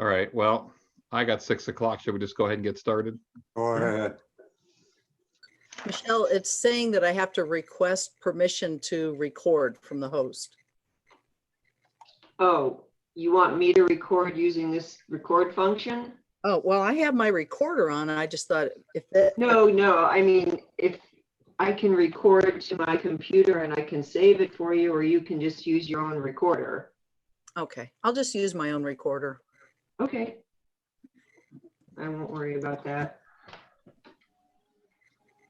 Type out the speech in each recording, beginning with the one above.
All right, well, I got 6 o'clock. Should we just go ahead and get started? Go ahead. Michelle, it's saying that I have to request permission to record from the host. Oh, you want me to record using this record function? Oh, well, I have my recorder on. I just thought if that. No, I mean, if I can record to my computer and I can save it for you, or you can just use your own recorder. Okay, I'll just use my own recorder. Okay. I won't worry about that.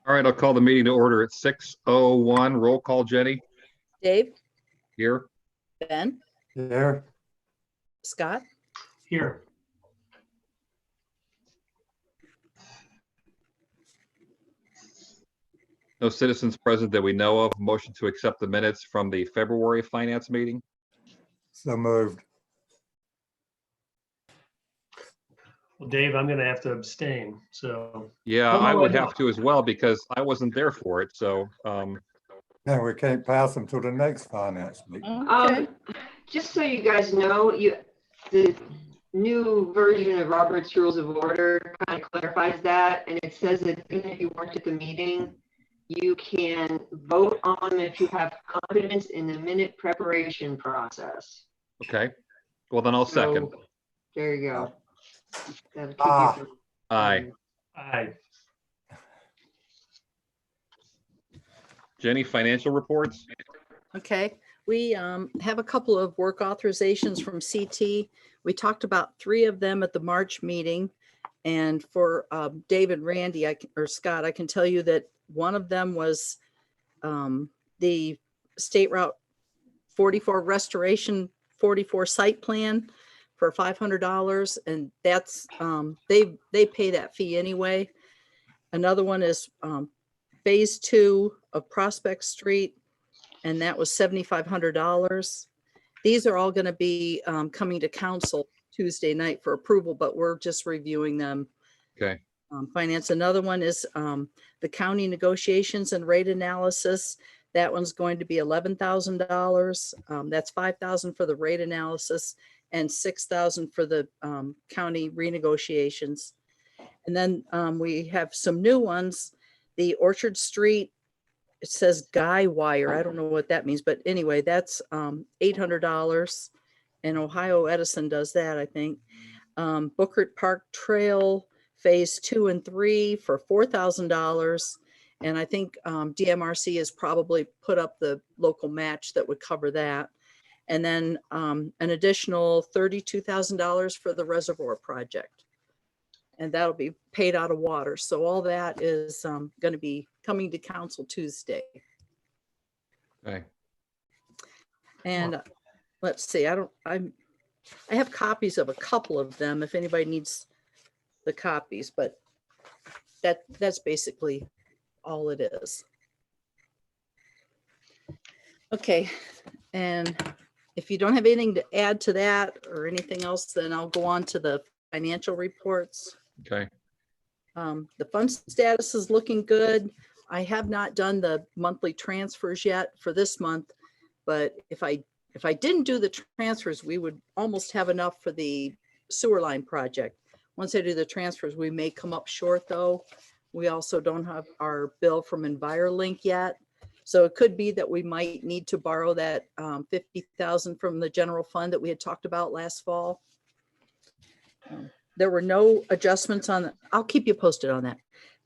All right, I'll call the meeting to order at 6:01. Roll call, Jenny. Dave, Here. Ben, Here. Scott, Here. No citizens present that we know of. Motion to accept the minutes from the February finance meeting. So moved. Well, Dave, I'm going to have to abstain. So, Yeah, Oh, no, I would I know. have to as well because I wasn't there for it. So, And we can't pass them to the next finance meeting. okay. Just so you guys know, the new version of Robert's Rules of Order kind of clarifies that, and it says that even if you weren't at the meeting, you can vote on them if you have confidence in the minute preparation process. okay. Well, then I'll second. So, there you go. That'll keep Ah. you from- Aye. aye. Jenny, financial reports? Okay, we have a couple of work authorizations from CT. We talked about 3 of them at the March meeting. And for Dave and Randy, or Scott, I can tell you that one of them was the State Route 44 Restoration 44 site plan for $500. And that's, they pay that fee anyway. Another one is Phase 2 of Prospect Street, and that was $7,500. These are all going to be coming to council Tuesday night for approval, but we're just reviewing them. Okay. Finance. Another one is the county negotiations and rate analysis. That one's going to be $11,000. That's $5,000 for the rate analysis and $6,000 for the county renegotiations. And then we have some new ones. The Orchard Street, it says Guy Wire. I don't know what that means, but anyway, that's $800. And Ohio Edison does that, I think. Bookert Park Trail Phase 2 and 3 for $4,000. And I think DMRC has probably put up the local match that would cover that. And then an additional $32,000 for the reservoir project. And that'll be paid out of water. So all that is going to be coming to council Tuesday. Okay. And let's see, I have copies of a couple of them if anybody needs the copies, but that's basically all it is. Okay, and if you don't have anything to add to that or anything else, then I'll go on to the financial reports. Okay. The fund status is looking good. I have not done the monthly transfers yet for this month, but if I didn't do the transfers, we would almost have enough for the sewer line project. Once I do the transfers, we may come up short though. We also don't have our bill from EnviroLink yet. So it could be that we might need to borrow that $50,000 from the general fund that we had talked about last fall. There were no adjustments on, I'll keep you posted on that.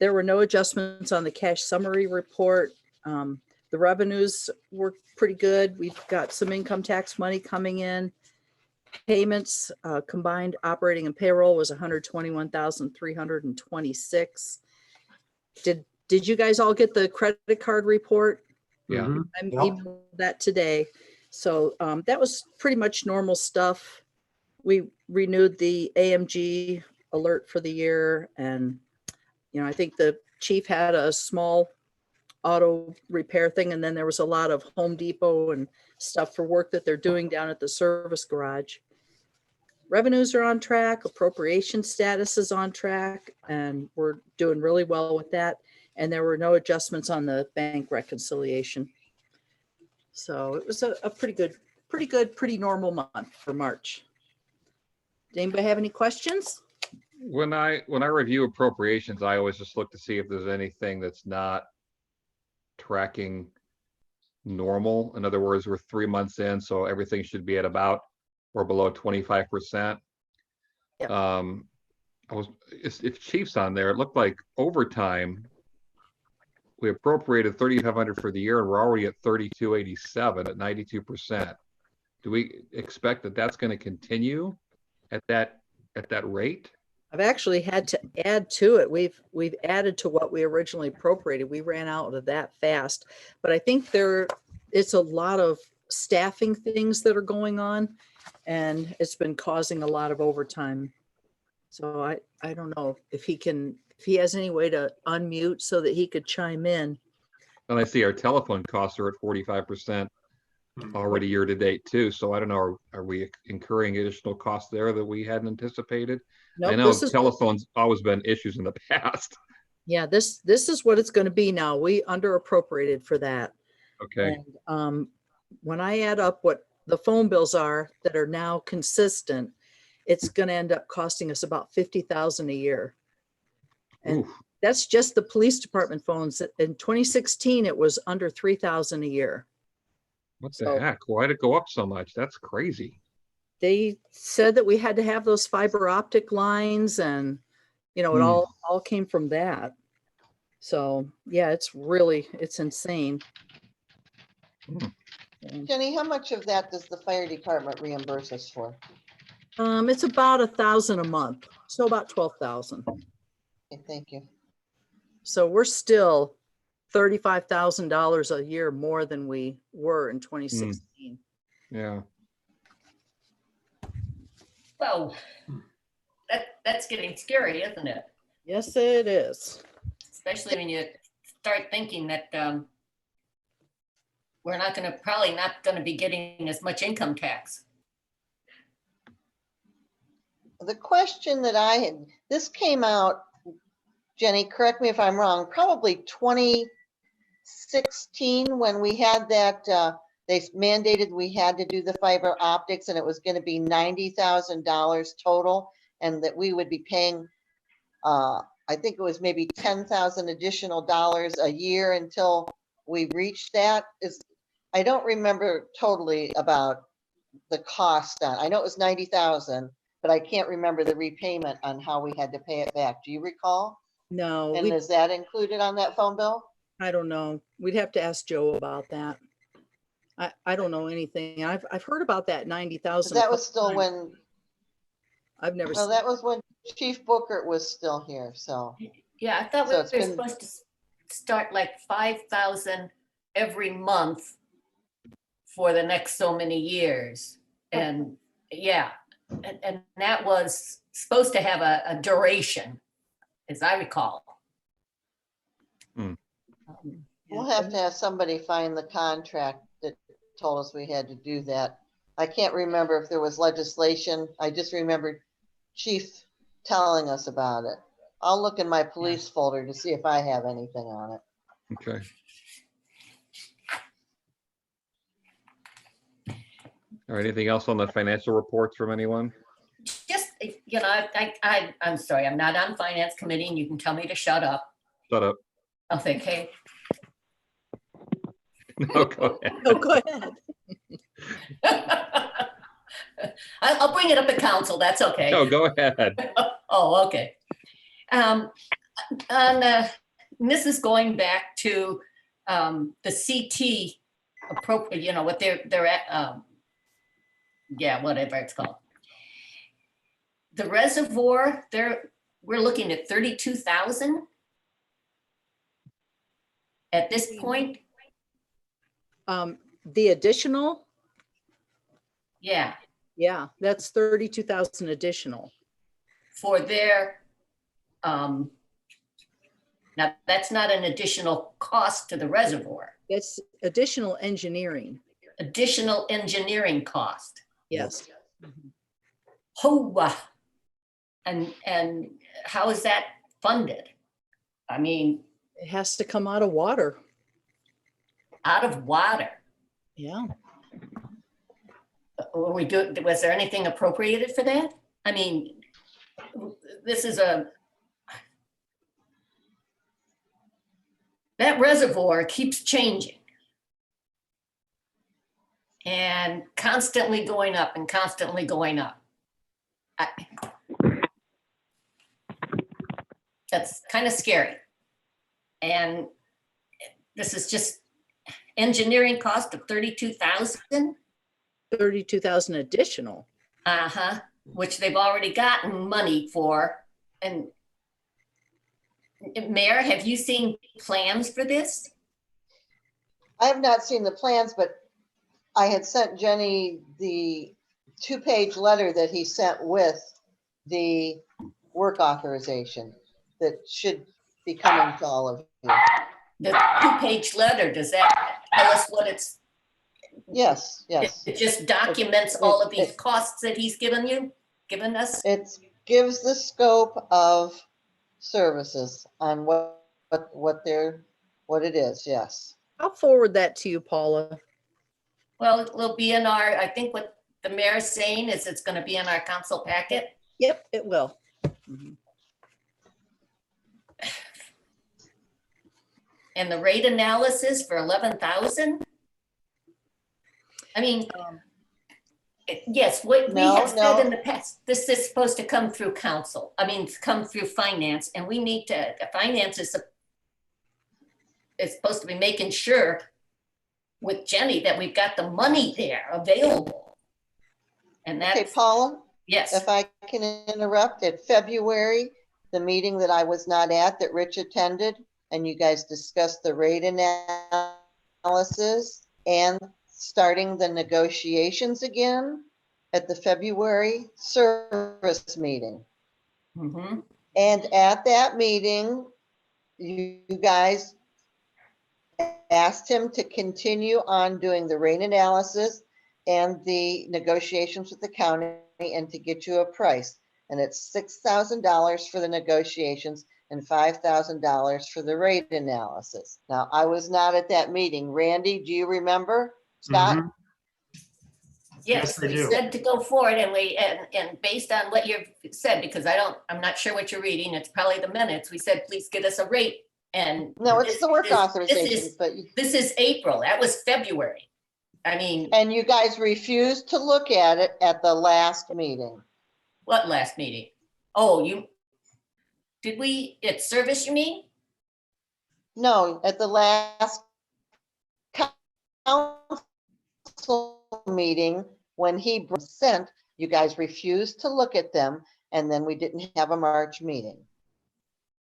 There were no adjustments on the cash summary report. The revenues were pretty good. We've got some income tax money coming in. Payments, combined operating and payroll was $121,326. Did you guys all get the credit card report? Yeah. I Yep. emailed that today. So that was pretty much normal stuff. We renewed the AMG alert for the year. And, I think the chief had a small auto repair thing. And then there was a lot of Home Depot and stuff for work that they're doing down at the service garage. Revenues are on track. Appropriation status is on track. And we're doing really well with that. And there were no adjustments on the bank reconciliation. So it was a pretty good, pretty normal month for March. Anybody have any questions? When I review appropriations, I always just look to see if there's anything that's not tracking normal. In other words, we're 3 months in, so everything should be at about or below 25%. Yep. If Chief's on there, it looked like overtime. We appropriated 3,500 for the year, and we're already at 3,287 at 92%. Do we expect that that's going to continue at that rate? I've actually had to add to it. We've added to what we originally appropriated. We ran out of that fast, but I think it's a lot of staffing things that are going on, and it's been causing a lot of overtime. So I don't know if he has any way to unmute so that he could chime in. And I see our telephone costs are at 45% already year to date too. So I don't know, are we incurring additional costs there that we hadn't anticipated? I Nope, know this is, telephone's always been issues in the past. yeah, this is what it's going to be now. We under appropriated for that. Okay. And when I add up what the phone bills are that are now consistent, it's going to end up costing us about 50,000 a year. And Oof, that's just the police department phones. In 2016, it was under 3,000 a year. what the So- heck? Why'd it go up so much? That's crazy. They said that we had to have those fiber optic lines, and it Hmm. all came from that. So yeah, it's insane. Hmm. And, Jenny, how much of that does the fire department reimburse us for? it's about 1,000 a month, so about 12,000. Okay, thank you. So we're still $35,000 a year more than we were in 2016. Yeah. Well, that's getting scary, isn't it? Yes, it is. Especially when you start thinking that we're probably not gonna be getting as much income tax. The question that I had, this came out, Jenny, correct me if I'm wrong, probably 2016 when we had that, they mandated we had to do the fiber optics and it was going to be $90,000 total and that we would be paying, I think it was maybe 10,000 additional dollars a year until we reached that. I don't remember totally about the cost on, I know it was 90,000, but I can't remember the repayment on how we had to pay it back. Do you recall? No, And is that included on that phone bill? I don't know. We'd have to ask Joe about that. I don't know anything. I've heard about that 90,000. That was still when, I've never. well, that was when Chief Booker was still here, so. Yeah, I thought we So were it's been- supposed to start like 5,000 every month for the next so many years. And yeah, and that was supposed to have a duration, as I recall. We'll have to have somebody find the contract that told us we had to do that. I can't remember if there was legislation. I just remembered Chief telling us about it. I'll look in my police folder to see if I have anything on it. Okay. All right, anything else on the financial reports from anyone? Just, I'm sorry, I'm not on finance committee and you can tell me to shut up. Shut up. I'll think, hey, No, go ahead. Oh, go ahead. I'll bring it up at council, that's okay. No, go ahead. Oh, okay. This is going back to the CT appropriate, what they're at, yeah, whatever it's called. The reservoir, we're looking at 32,000 at this point. The additional, Yeah, yeah, that's 32,000 additional. for their, now that's not an additional cost to the reservoir, That's additional engineering. additional engineering cost. Yes. Hoa. And how is that funded? I mean, It has to come out of water. out of water. Yeah. Was there anything appropriated for that? I mean, this is that reservoir keeps changing. And constantly going up and constantly going up. That's kind of scary. And this is just engineering cost of 32,000. 32,000 additional. Uh-huh, which they've already gotten money for. And Mayor, have you seen plans for this? I have not seen the plans, but I had sent Jenny the 2-page letter that he sent with the work authorization that should be coming to all of you. The 2-page letter, does that tell us what it's, Yes, yes. it just documents all of these It- costs that he's given us? It gives the scope of services on what it is, yes. I'll forward that to you, Paula. Well, it'll be in our, I think what the mayor's saying is it's gonna be in our council packet. Yep, it will. Mhm. And the rate analysis for 11,000? I mean, yes, what we No, have said in no. the past, this is supposed to come through council. I mean, come through finance, and we need to, the finance is supposed to be making sure with Jenny that we've got the money there available. And Okay, that's, Paula, yes, if I can interrupt, at February, the meeting that I was not at, that Rich attended, and you guys discussed the rate analysis and starting the negotiations again at the February service meeting. mhm. And at that meeting, you guys asked him to continue on doing the rate analysis and the negotiations with the county and to get you a price. And it's $6,000 for the negotiations and $5,000 for the rate analysis. Now, I was not at that meeting. Randy, do you remember? Scott? Mhm. Yes, Yes, I we do. said to go forward and based on what you've said, because I'm not sure what you're reading, it's probably the minutes, we said, please get us a rate. And No, it's the work this authorization, is- but, This is April, that was February. I mean, and you guys refused to look at it at the last meeting. what last meeting? Oh, did we, it's service, you mean? No, at the last council meeting, when he sent, you guys refused to look at them, and then we didn't have a March meeting.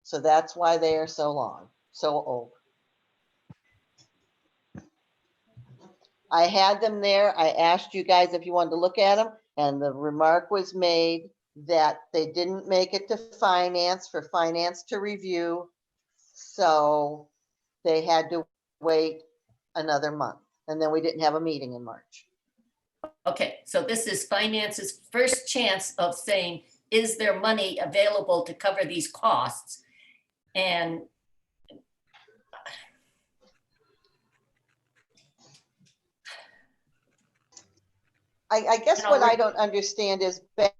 So that's why they are so long, so old. I had them there. I asked you guys if you wanted to look at them, and the remark was made that they didn't make it to finance for finance to review. So they had to wait another month, and then we didn't have a meeting in March. Okay, so this is finance's first chance of saying, is there money available to cover these costs? And I guess You know, what I we're- don't understand is back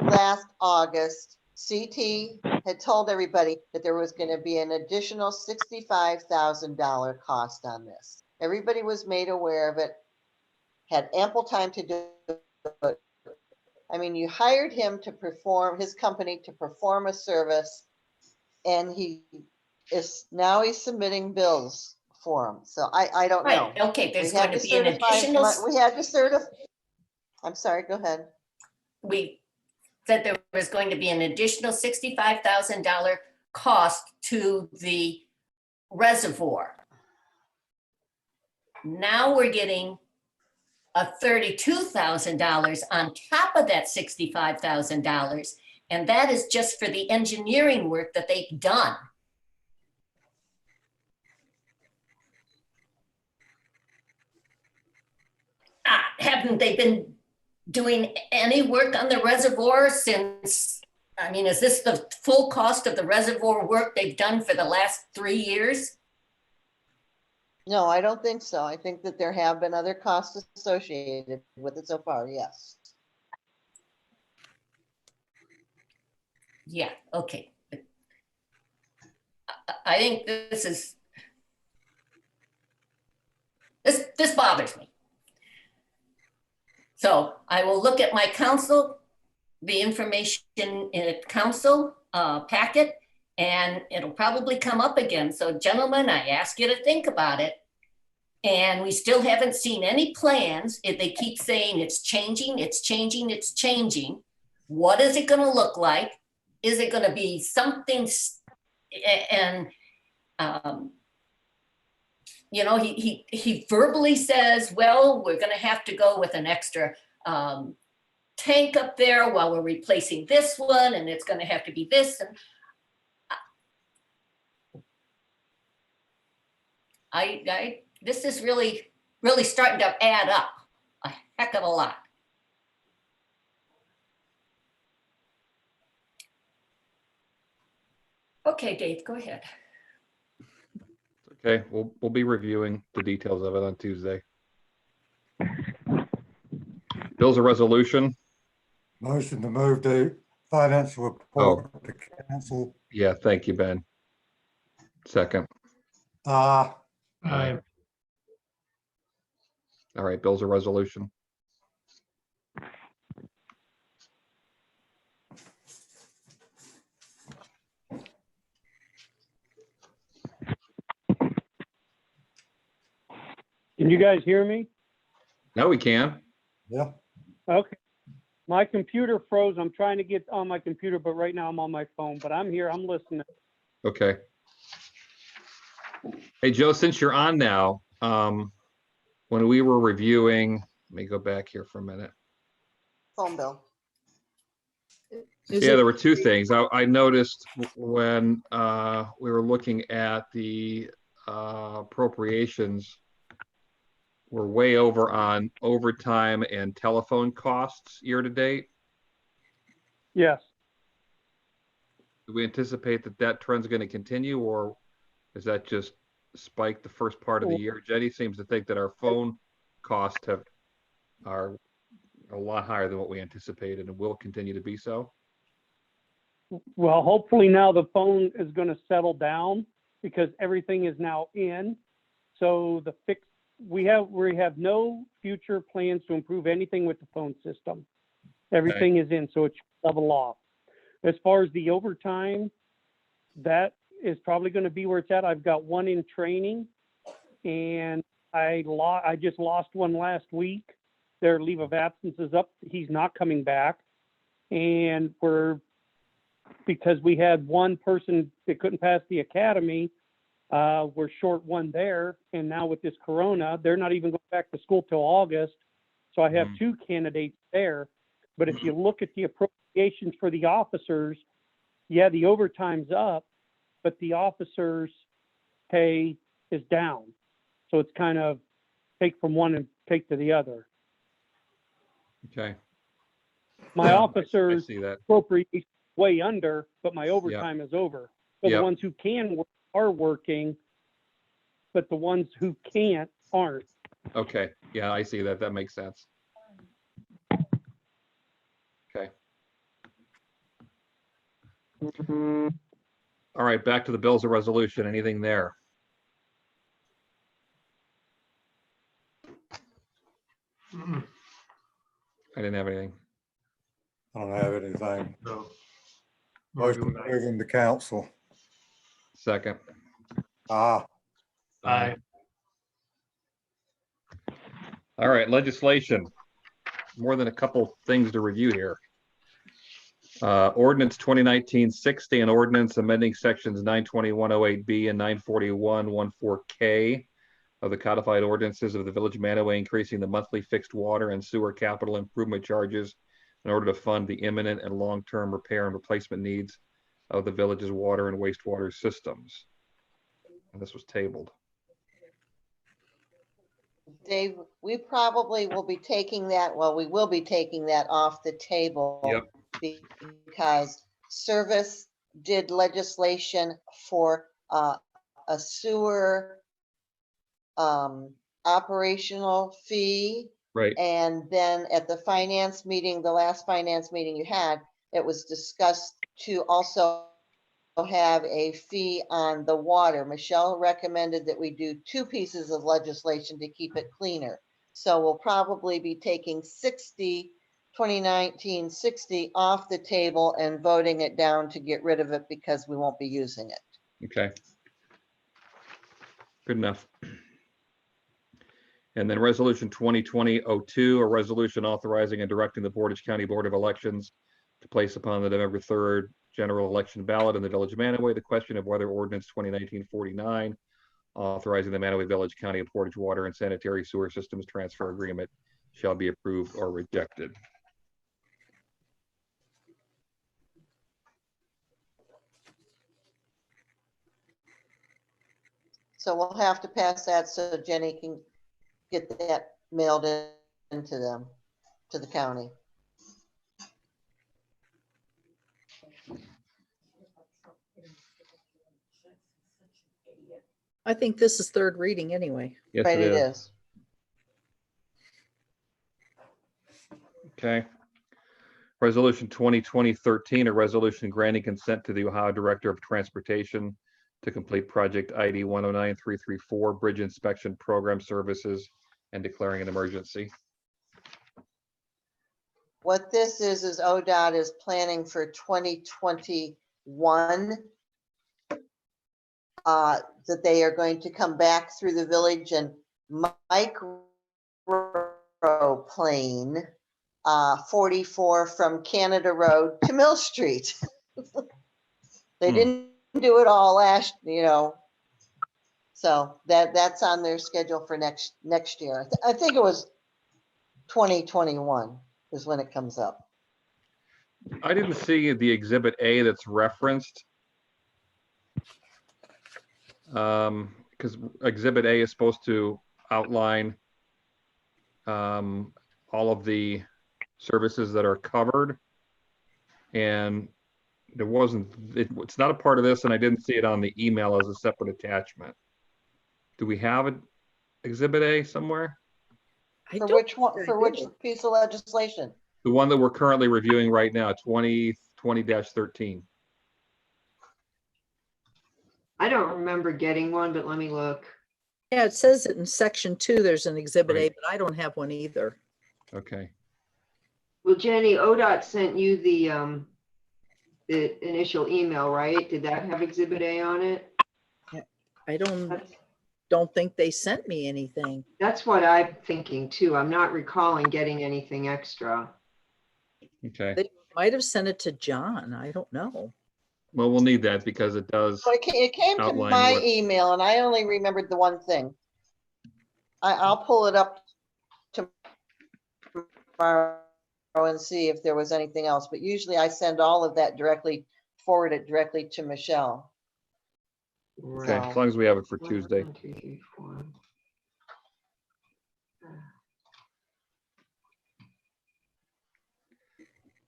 last August, CT had told everybody that there was going to be an additional $65,000 cost on this. Everybody was made aware of it, had ample time to do it. I mean, you hired him to perform, his company to perform a service, and now he's submitting bills for him. So I don't know. right, okay, there's We had going to to be an certify, additional, we had to certify, I'm sorry, go ahead. we said there was going to be an additional $65,000 cost to the reservoir. Now we're getting a $32,000 on top of that $65,000. And that is just for the engineering work that they've done. Haven't they been doing any work on the reservoir since, I mean, is this the full cost of the reservoir work they've done for the last 3 years? No, I don't think so. I think that there have been other costs associated with it so far, yes. Yeah, okay. I think this bothers me. So I will look at my council, the information in a council packet, and it'll probably come up again. So gentlemen, I ask you to think about it. And we still haven't seen any plans. If they keep saying it's changing, it's changing, it's changing. What is it gonna look like? Is it gonna be something, and you know, he verbally says, well, we're gonna have to go with an extra tank up there while we're replacing this one, and it's gonna have to be this. And this is really starting to add up a heck of a lot. Okay, Dave, go ahead. Okay, we'll be reviewing the details of it on Tuesday. Bills of resolution. Motion to move the financial report to council. Yeah, thank you, Ben. Second. Aye. All right, bills of resolution. Can you guys hear me? Now we can. Yeah, Okay. My computer froze. I'm trying to get on my computer, but right now I'm on my phone, but I'm here. I'm listening. Okay. Hey, Joe, since you're on now, when we were reviewing, let me go back here for a minute. Phone bill. Is Yeah, it- there were two things. I noticed when we were looking at the appropriations, we're way over on overtime and telephone costs year to date. Yes. Do we anticipate that trend's going to continue, or is that just spiked the first part of the year? Jenny seems to think that our phone costs are a lot higher than what we anticipated and will continue to be so. Well, hopefully now the phone is going to settle down because everything is now in. So we have no future plans to improve anything with the phone system. Everything is in, so it should level off. As far as the overtime, that is probably going to be where it's at. I've got one in training, and I just lost one last week. Their leave of absence is up. He's not coming back, and because we had one person that couldn't pass the academy, we're short one there. And now with this corona, they're not even going back to school till August. So I have two candidates there. But if you look at the appropriations for the officers, yeah, the overtime's up, but the officers' pay is down. So it's kind of take from one and take to the other. Okay. My I officers' see that. appropriation way under, but my overtime is over. So Yep. the ones who can work are working, but the ones who can't aren't. Okay. Yeah, I see that. That makes sense. Okay. All right, back to the bills of resolution. Anything there? Mm-mm. I didn't have anything. I don't have anything. No. Motion to move them to council. Second. Aye. Aye. All right, legislation. More than a couple things to review here. Ordinance 2019-60, an ordinance amending sections 92108B and 94114K of the codified ordinances of the Village of Mantua, increasing the monthly fixed water and sewer capital improvement charges in order to fund the imminent and long-term repair and replacement needs of the village's water and wastewater systems. And this was tabled. Dave, we probably will be taking that, well, we will be taking that off the table. Yep. Because Service did legislation for a sewer operational fee. Right. And then at the finance meeting, the last finance meeting you had, it was discussed to also have a fee on the water. Michelle recommended that we do two pieces of legislation to keep it cleaner. So we'll probably be taking 2019 60 off the table and voting it down to get rid of it because we won't be using it. Okay. Good enough. And then resolution 2020-02, a resolution authorizing and directing the Portage County Board of Elections to place upon the November 3rd general election ballot in the Village of Manaway the question of whether ordinance 2019-49 authorizing the Manaway Village County of Portage Water and Sanitary Sewer Systems Transfer Agreement shall be approved or rejected. So we'll have to pass that so Jenny can get that mailed into them, to the county. I think this is third reading anyway. Yes, Right, it it is. is. Okay. Resolution 2020-13, a resolution granting consent to the Ohio Director of Transportation to complete project ID 109334 Bridge Inspection Program Services and declaring an emergency. What this is ODOT is planning for 2021 that they are going to come back through the village and microplane 44 from Canada Road to Mill Street. They didn't do it all last, so that's on their schedule for next year. I think it was 2021 is when it comes up. I didn't see the Exhibit A that's referenced. Because Exhibit A is supposed to outline all of the services that are covered. And there wasn't, it's not a part of this, and I didn't see it on the email as a separate attachment. Do we have an Exhibit A somewhere? For which one, for which piece of legislation? The one that we're currently reviewing right now, 2020-13. I don't remember getting one, but let me look. Yeah, it says it in section 2, there's an exhibit A, Right. but I don't have one either. Okay. Well, Jenny, ODOT sent you the initial email, right? Did that have Exhibit A on it? I That's- don't think they sent me anything. That's what I'm thinking too. I'm not recalling getting anything extra. Okay. They might have sent it to John. I don't know. Well, we'll need that because it does. Well, it came to Outline my what- email and I only remembered the one thing. I'll pull it up tomorrow and see if there was anything else, but usually I send all of that directly, forward it directly to Michelle. Okay, So- as long as we have it for Tuesday. 1, 2, 3, 4.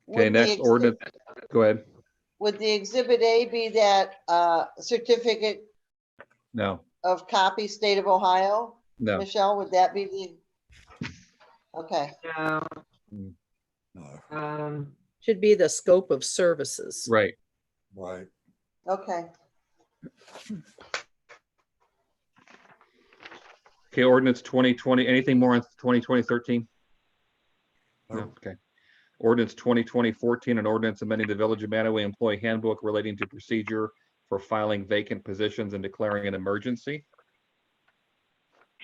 Okay, Would the next ordinance. Go ahead. Would the exhibit A be that certificate No, of copy, state of Ohio? no. Michelle, would that be the? Okay, No, No, Should be the scope of services. Right. right. okay. Okay, ordinance 2020, anything more on 2020-13? No, Nope. okay. Ordinance 2020-14, an ordinance amending the Village of Manaway Employee Handbook relating to procedure for filing vacant positions and declaring an emergency.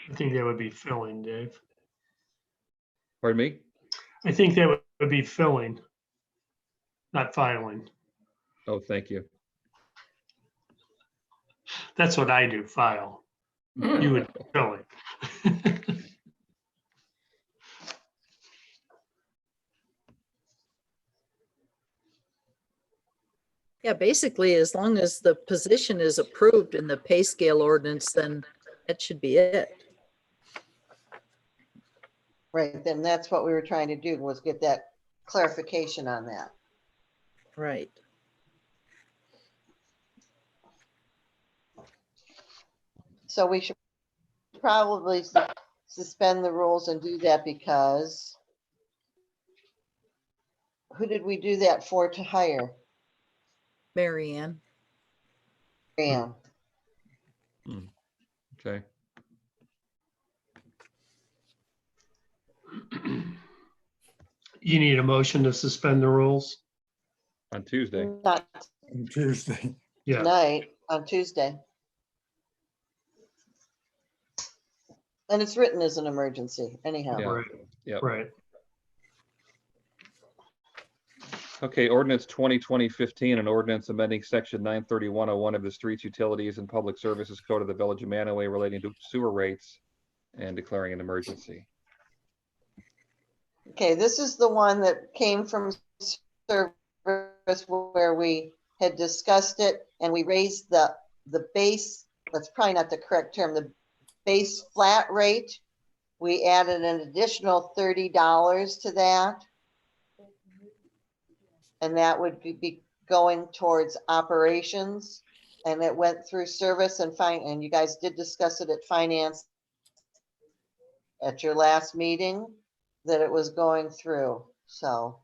I think that would be filling, Dave. Pardon me? I think that would be filling, not filing. Oh, thank you. That's what I do, file. You would filling. Yeah, basically, as long as the position is approved in the pay scale ordinance, then that should be it. Right, then that's what we were trying to do, was get that clarification on that. Right. So we should probably suspend the rules and do that because who did we do that for to hire? Mary Ann. Ann. Okay. You need a motion to suspend the rules? On Tuesday. Not On Tuesday. Yeah, tonight, on Tuesday. And it's written as an emergency anyhow. Yeah. right, Yep. right. Okay, ordinance 2020-15, an ordinance amending section 93101 of the Streets, Utilities and Public Services Code of the Village of Manaway relating to sewer rates and declaring an emergency. Okay, this is the one that came from service where we had discussed it and we raised the base, that's probably not the correct term, the base flat rate. We added an additional $30 to that. And that would be going towards operations. And it went through service and and you guys did discuss it at finance at your last meeting, that it was going through. So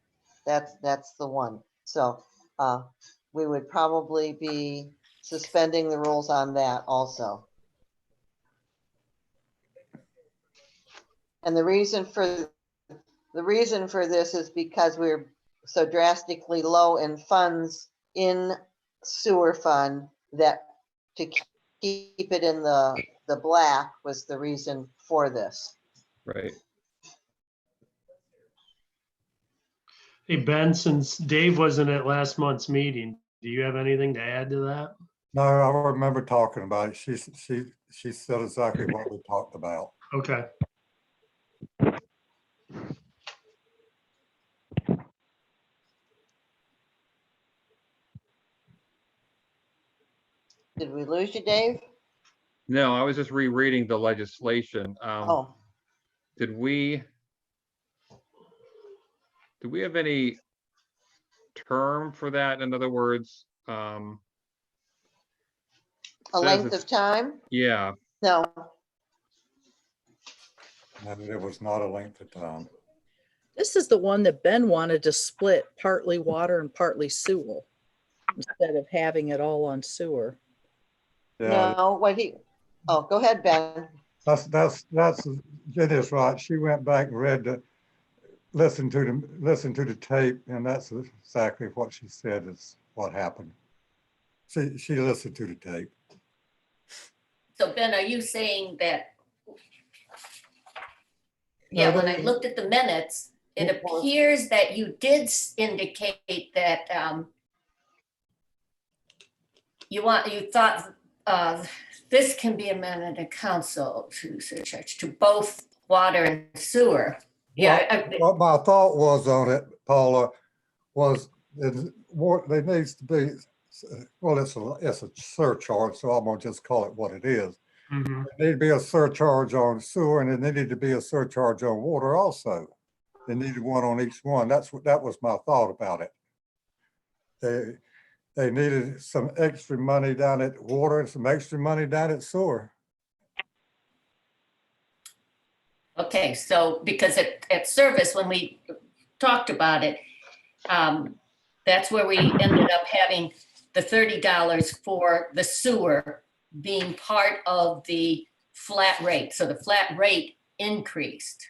that's the one. So we would probably be suspending the rules on that also. And the reason for this is because we're so drastically low in funds in sewer fund that to keep it in the black was the reason for this. Right. Hey, Ben, since Dave wasn't at last month's meeting, do you have anything to add to that? No, I remember talking about it. She said exactly what we talked about. Okay. Did we lose you, Dave? No, I was just rereading the legislation. Oh, Did we have any term for that? In other words, a says length it's- of time? yeah, No, And it was not a length of time. This is the one that Ben wanted to split partly water and partly sewer instead of having it all on sewer. Yeah, no, oh, go ahead, Ben. that's, it is right. She went back and listened to the tape, and that's exactly what she said is what happened. She listened to the tape. So Ben, are you saying that? No, Yeah, when I they- looked at the minutes, it What was- appears that you did indicate that you thought this can be amended to council to surcharge to both water and sewer. Yeah, What my thought was on it, Paula, was there needs to be, well, it's a surcharge, so I'm gonna just call it what it is. Mhm. There need to be a surcharge on sewer, and there needed to be a surcharge on water also. They needed one on each one. That was my thought about it. They needed some extra money down at water and some extra money down at sewer. okay, so because at service, when we talked about it, that's where we ended up having the $30 for the sewer being part of the flat rate. So the flat rate increased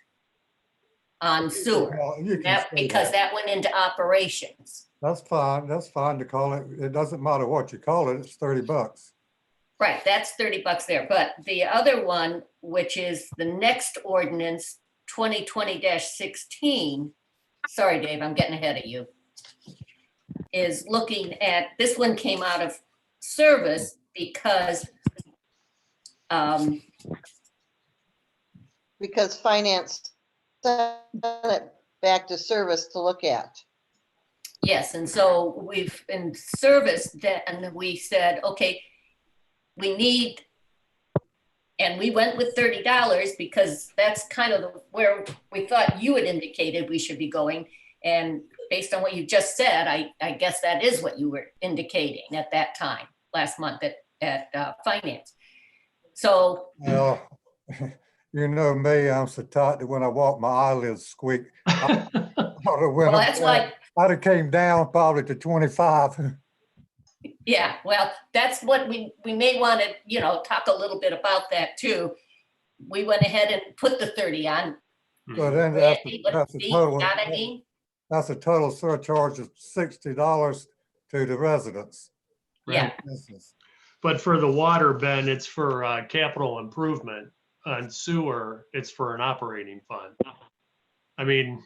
on sewer. Well, you can say Because that went into operations. That's fine. That's fine to call it. It doesn't matter what you call it. It's $30. Right, that's $30 there. But the other one, which is the next ordinance, 2020-16, sorry, Dave, I'm getting ahead of you, is looking at, this one came out of service because Because finance sent it back to service to look at. yes, and so we've in service that, and we said, okay, we need, and we went with $30 because that's kind of where we thought you had indicated we should be going. And based on what you just said, I guess that is what you were indicating at that time, last month at finance. So, Well, you know me, I'm so tight that when I walk, my eyelids squeak. I I'd have went Well, up that's there. why, I'd have came down probably to 25. yeah, well, that's what we may want to, talk a little bit about that too. We went ahead and put the 30 on. So then that's, Randy, but that's a see, total, know what I mean? that's a total surcharge of $60 to the residents. Yeah, Business. But for the water, Ben, it's for capital improvement. On sewer, it's for an operating fund. I mean,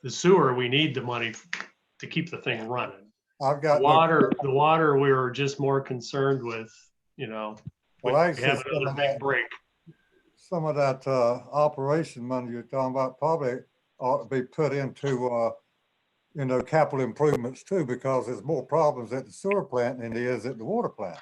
the sewer, we need the money to keep the thing running. I've got The water, we were just more concerned with, Well, we actually, have another big break. some of that operation money you're talking about probably ought to be put into capital improvements too, because there's more problems at the sewer plant than there is at the water plant.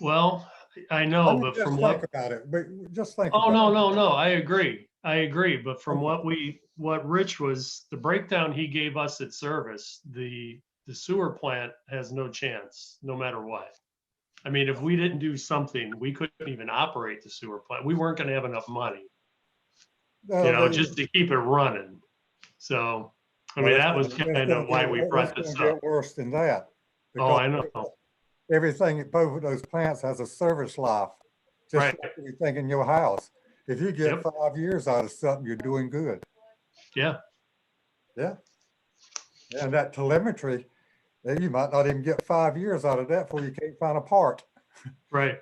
Well, I I know, mean, but just from think what, about it, but just think. oh, about no, it. I agree. But from Okay. what Rich was, the breakdown he gave us at service, the sewer plant has no chance, no matter what. I mean, if we didn't do something, we couldn't even operate the sewer plant. We weren't gonna have enough money, just to keep it running. So, I mean, that was kind of why we brought this It's gonna up. get worse than that. Oh, I because know. Everything at both of those plants has a service life. Just Right. like everything in your house. If you get Yep. 5 years out of something, you're doing good. Yeah, Yeah. And that telemetry, you might not even get 5 years out of that before you can't find a part. right.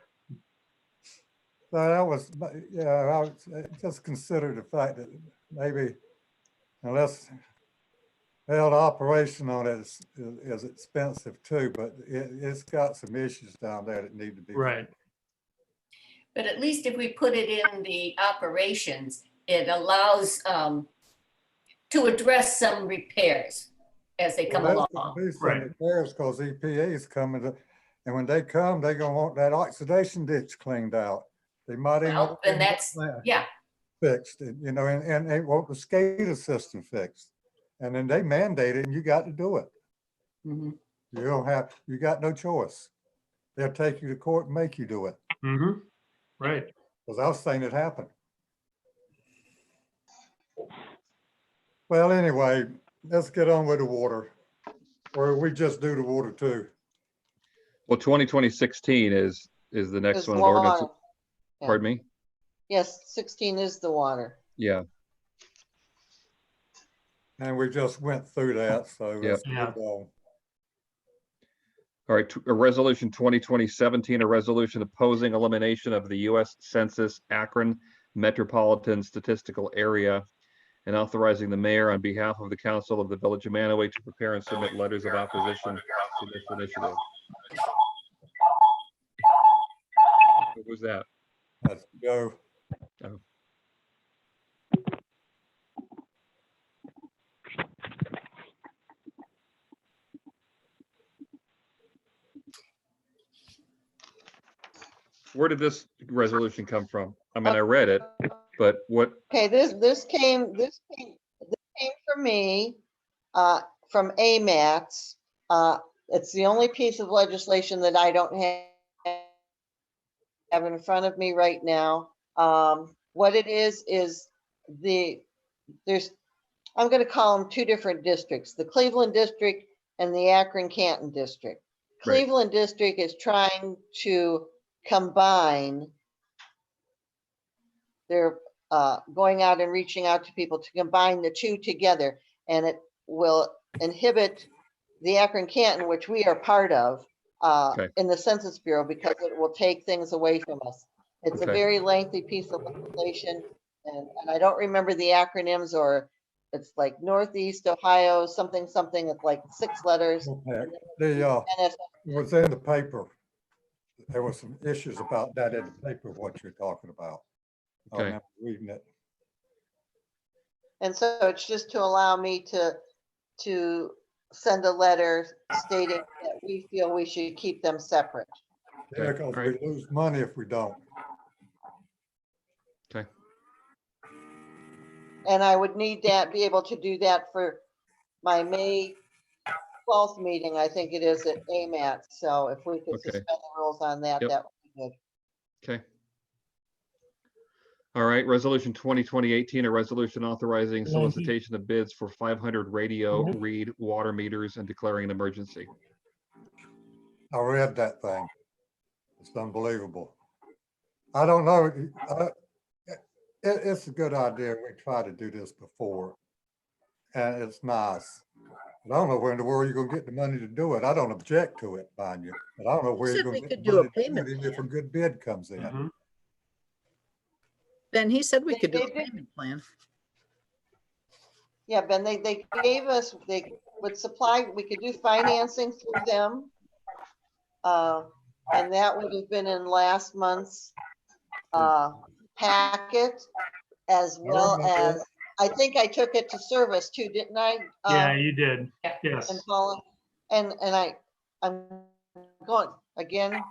So that was, I would just consider the fact that maybe unless held operation on it is expensive too, but it's got some issues down there that need to be. Right. but at least if we put it in the operations, it allows to address some repairs as they come Well, along. there's some Right. repairs because EPA is coming to, and when they come, they're gonna want that oxidation ditch cleaned out. They might even Well, want and that that's, plant yeah, fixed, and they want the SCADA system fixed. And then they mandate it and you got to do it. mhm. You got no choice. They'll take you to court and make you do it. Mm-hmm. Right. Because I've seen it happen. Well, anyway, let's get on with the water. Or we just do the water too. Well, 2016 is the next Is one, the ordinance. water. Yeah. Pardon me? Yes, 16 is the water. Yeah, And we just went through that, so let's Yeah. move on. all right, a resolution 2020-17, a resolution opposing elimination of the US Census Akron Metropolitan Statistical Area and authorizing the mayor on behalf of the council of the Village of Mantua to prepare and submit letters of opposition to this initiative. What was that? Let's go. Oh. Where did this resolution come from? I mean, I read it, but what, Okay, this came from me, from AMATs. It's the only piece of legislation that I don't have in front of me right now. What it is I'm going to call them two different districts, the Cleveland district and the Akron Canton district. Right. Cleveland district is trying to combine. They're going out and reaching out to people to combine the two together, and it will inhibit the Akron Canton, which we are part of, Okay. in the Census Bureau, because it will take things away from us. It's a Okay. very lengthy piece of legislation, and I don't remember the acronyms, or it's like Northeast Ohio, something, it's like 6 letters. Okay. And it's It was in the paper. There were some issues about that in the paper, what you're talking about. I Okay. remember reading it. And so it's just to allow me to send a letter stating that we feel we should keep them separate. Yeah, Okay, because all we right. lose money if we don't. okay, And I would need that, be able to do that for my May 12th meeting, I think it is at AMAT. So if we could Okay. suspend the rules on that, Yep. that would be good. okay. All right, resolution 2020-18, a resolution authorizing Mhm. solicitation of bids for 500 radio read water meters and declaring an emergency. I read that thing. It's unbelievable. I don't know. It's a good idea. We tried to do this before. And it's nice. But I don't know where in the world you're gonna get the money to do it. I don't object to it, mind you. But I don't know where you're Said gonna we get could the do a money to do payment it, even if a good bid comes in. Mhm. Ben, he said we could do a They did. payment plan. Yeah, Ben, they gave us, they would supply, we could do financing through them. And that would have been in last month's packet, as well remember as, I think I took it to service too, didn't I? Yeah, you did. Yeah. Yes. And Paula, and I'm going, again,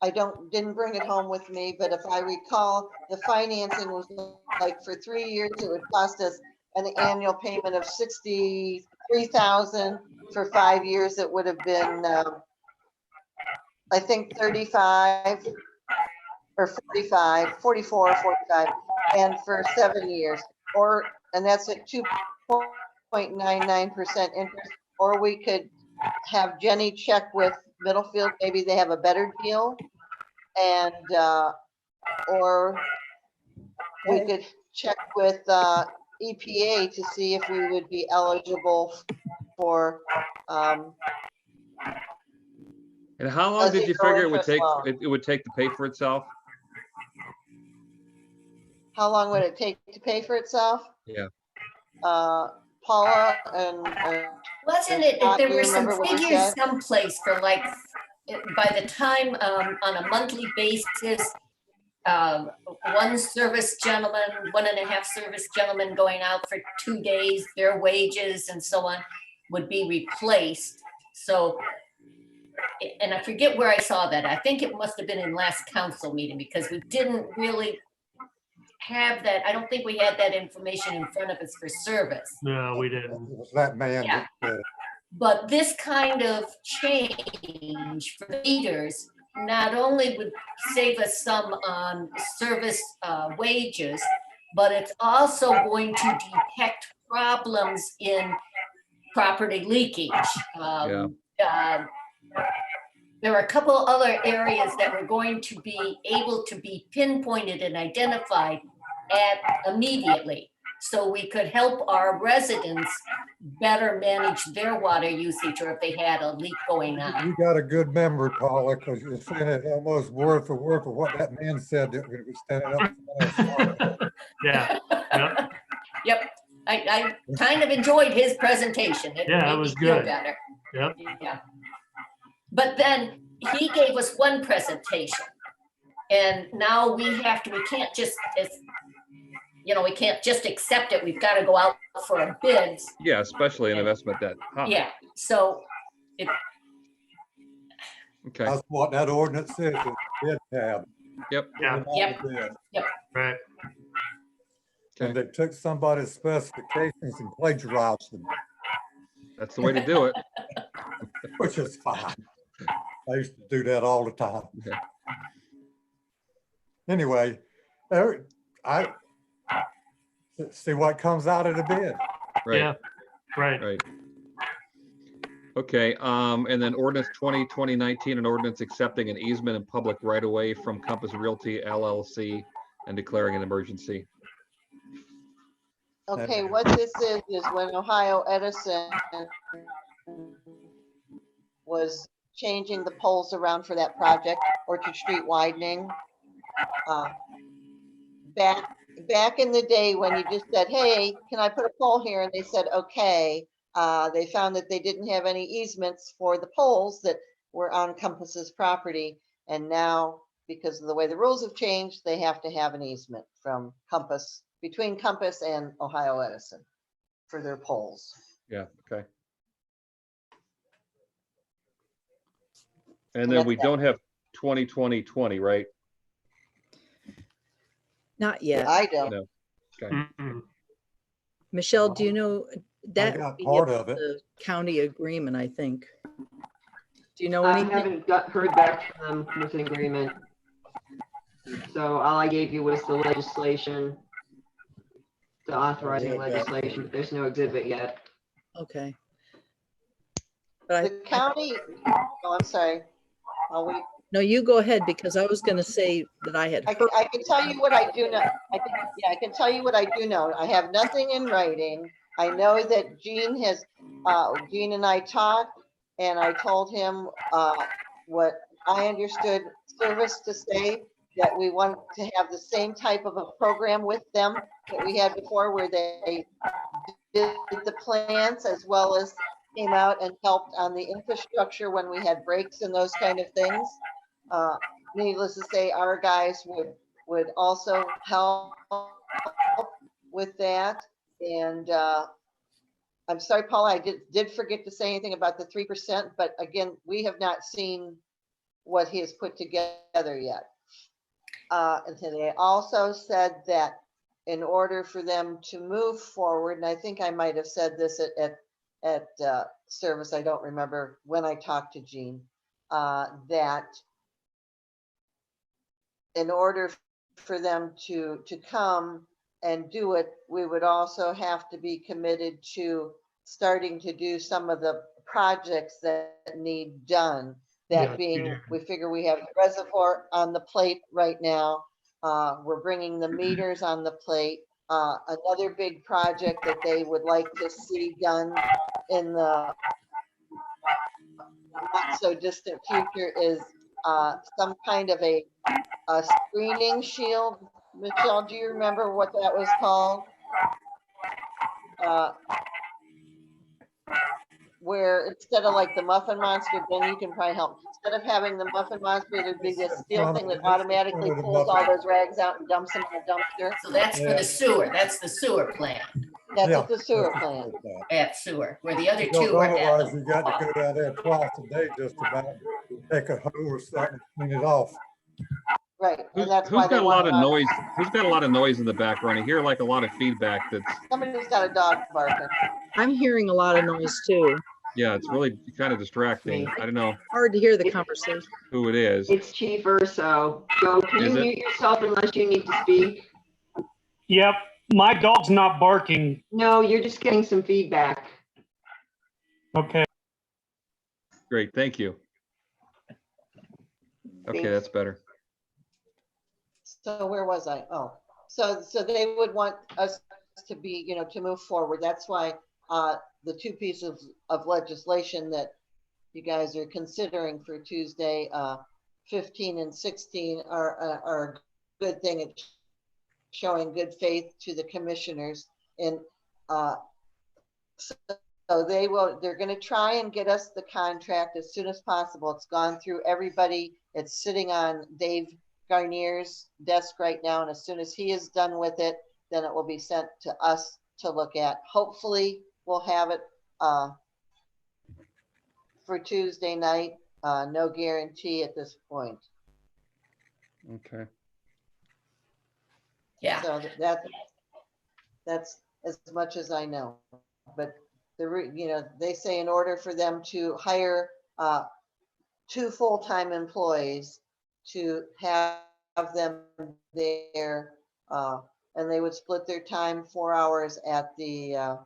I didn't bring it home with me, but if I recall, the financing was like for 3 years, it would cost us an annual payment of 63,000. For 5 years, it would have been, I think 35 or 45, 44 or 45, and for 7 years, and that's at 2.99% interest, or we could have Jenny check with Middlefield, maybe they have a better deal. And, or we could check with EPA to see if we would be eligible for, And how long a did you zero figure it would interest take, loan. it would take to pay for itself? How long would it take to pay for itself? Yeah. Paula and, Wasn't it, Scott, there do you were some remember what you figures said? someplace for like, by the time, on a monthly basis, one service gentleman, 1.5 service gentlemen going out for 2 days, their wages and so on would be replaced. So, and I forget where I saw that. I think it must have been in last council meeting because we didn't really have that. I don't think we had that information in front of us for service. No, we it didn't. was that man Yeah. that, But this kind of change for leaders not only would save us some on service wages, but it's also going to detect problems in property leakage. There are a couple other areas that were going to be able to be pinpointed and identified immediately. So we could help our residents better manage their water usage, or if they had a leak going on. you got a good memory, Paula, because you're saying it almost word for word for what that man said that was standing up. in front of us. Yeah. Yep. Yep, I kind of enjoyed his presentation. Yeah, made it me was feel good. better. Yep. Yeah. But then he gave us one presentation. And now we can't just, we can't just accept it. We've got to go out for a bids. Yeah, especially an investment that high. Yeah, so Okay, That's what that ordinance says, is bid tab. yep, Yeah. Yep. Bid. Right. And they took somebody's specifications and plagiarized them, that's the way to do it. which is fine. I used to do that all the time. Yeah. Anyway, I see what comes out of the bid. Right, Yeah. Right. right. Okay, and then ordinance 2019, an ordinance accepting an easement in public right of way from Compass Realty LLC and declaring an emergency. okay, what this is when Ohio Edison was changing the poles around for that project, Orchard Street widening. Back in the day when you just said, hey, can I put a pole here? And they said, okay. They found that they didn't have any easements for the poles that were on Compass's property. And now, because of the way the rules have changed, they have to have an easement from Compass, between Compass and Ohio Edison for their poles. Yeah, okay. And then we don't have 2020, right? Not yet. I don't. No. Okay. Mm-mm. Michelle, do you know that got would be part in of it. the county agreement, I think. Do you know I anything? haven't heard back from them with an agreement. So all I gave you was the legislation, the authorizing read that. legislation, but there's no exhibit yet. Okay. But The county, oh, I'm sorry. I'll wait. no, you go ahead because I was gonna say that I had I heard. can tell you what I do know. I can tell you what I do know. I have nothing in writing. I know that Gene and I talked, and I told him, what I understood Service to say, that we want to have the same type of a program with them that we had before, where they did the plans as well as came out and helped on the infrastructure when we had breaks and those kind of things. Needless to say, our guys would also help with that. And I'm sorry, Paula, I did forget to say anything about the 3%, but again, we have not seen what he has put together yet. And they also said that in order for them to move forward, and I think I might have said this at Service, I don't remember when I talked to Gene, that in order for them to come and do it, we would also have to be committed to starting to do some of the projects that need done. That Yeah, being, we figure we have the reservoir on the plate right now. We're bringing the meters on the plate. Another big project that they would like to see done in the not so distant future is some kind of a screening shield. Michelle, do you remember what that was called? Where instead of like the Muffin Monster, Ben, you can probably help. Instead of having the Muffin Monster, there'd be this steel thing that automatically pulls all those rags out and dumps them in the dumpster. So that's for the sewer. That's the sewer plant That's Yeah, at the sewer that's plant. what that. at sewer, where the other Because two are at otherwise the you got to go down there twice a day just about, take a hoe or something, clean it off. Right, Who's, and that's who's why they got a lot want of noise? Who's got a lot of noise in the background? I hear like a lot of feedback that's, somebody's got a dog barking. I'm hearing a lot of noise too. yeah, it's really kind of distracting. Me. I don't know Hard to hear the conversation. who it is. It's Chief Urso. Joe, can you Is it? mute yourself unless you need to speak? Yep, my dog's not barking. No, you're just getting some feedback. Okay. Great, thank you. Okay, Thanks. that's better. So where was I? Oh, so they would want us to be, to move forward. That's why the two pieces of legislation that you guys are considering for Tuesday, 15 and 16 are a good thing at showing good faith to the commissioners. And so they're going to try and get us the contract as soon as possible. It's gone through everybody. It's sitting on Dave Garnier's desk right now. And as soon as he is done with it, then it will be sent to us to look at. Hopefully we'll have it for Tuesday night. No guarantee at this point. Okay. yeah. So that's as much as I know. But they say in order for them to hire 2 full-time employees, to have them there, and they would split their time 4 hours at the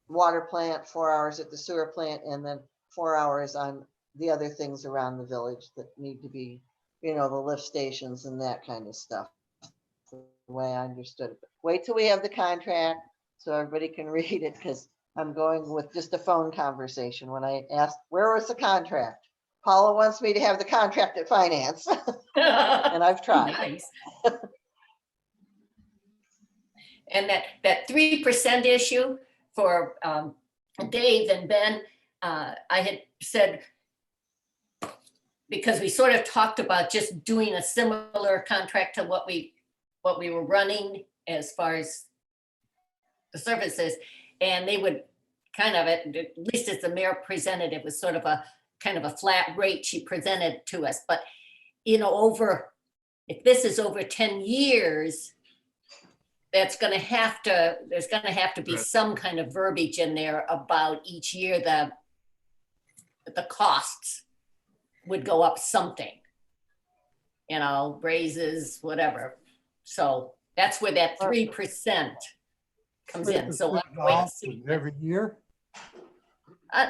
water plant, 4 hours at the sewer plant, and then 4 hours on the other things around the village that need to be, the lift stations and that kind of stuff. The way I understood it. Wait till we have the contract so everybody can read it, because I'm going with just a phone conversation. When I asked, where was the contract? Paula wants me to have the contract at finance, and I've tried. Nice. And that 3% issue for Dave and Ben, I had said, because we sort of talked about just doing a similar contract to what we were running as far as the services, and they would kind of, at least as the mayor presented, it was sort of a kind of a flat rate she presented to us. But if this is over 10 years, there's going to have to be some kind of verbiage in there about each year the costs would go up something. you know, raises, whatever. So that's where that 3% comes in. So we'll have to wait and see. Every year?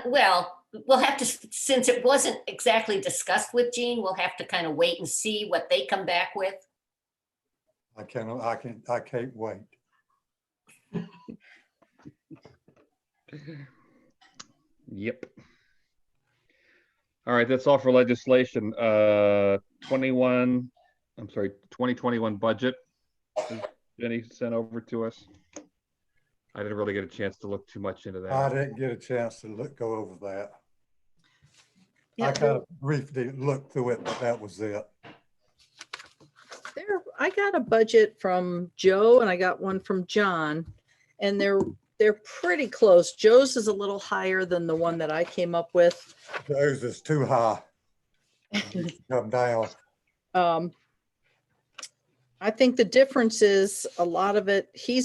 Well, we'll have to, since it wasn't exactly discussed with Gene, we'll have to kind of wait and see what they come back with. I can't wait. Yep. All right, that's all for legislation. 2021 budget. Jenny sent over to us. I didn't really get a chance to look too much into that. I didn't get a chance to go over that. Yeah, I kind of briefly looked through it, but that was it. I got a budget from Joe and I got one from John, and they're pretty close. Joe's is a little higher than the one that I came up with. Those is too high. Come down. I think the difference is a lot of it, he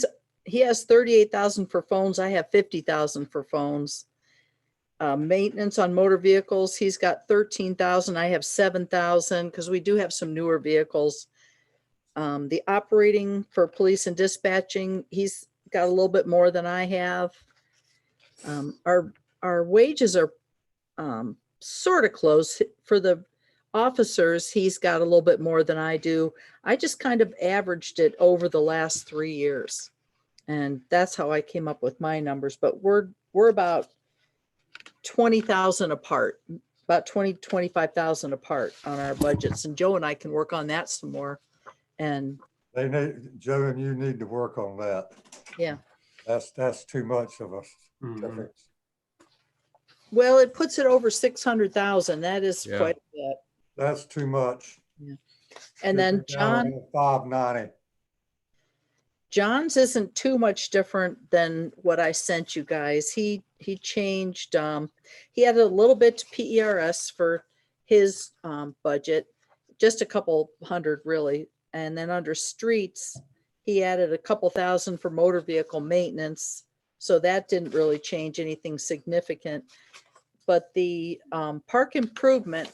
has 38,000 for phones. I have 50,000 for phones. Maintenance on motor vehicles, he's got 13,000. I have 7,000 because we do have some newer vehicles. The operating for police and dispatching, he's got a little bit more than I have. Our wages are sort of close. For the officers, he's got a little bit more than I do. I just kind of averaged it over the last 3 years. And that's how I came up with my numbers. But we're about 20,000 apart, about 25,000 apart on our budgets. And Joe and I can work on that some more. And Joe and you need to work on that. yeah, that's too much of a Mhm. difference. well, it puts it over 600,000. That is Yeah. quite a bit. That's too much. And then Down to 590. John's isn't too much different than what I sent you guys. He changed, he added a little bit to PERS for his budget, just a couple hundred really. And then under streets, he added a couple thousand for motor vehicle maintenance. So that didn't really change anything significant. But the park improvement,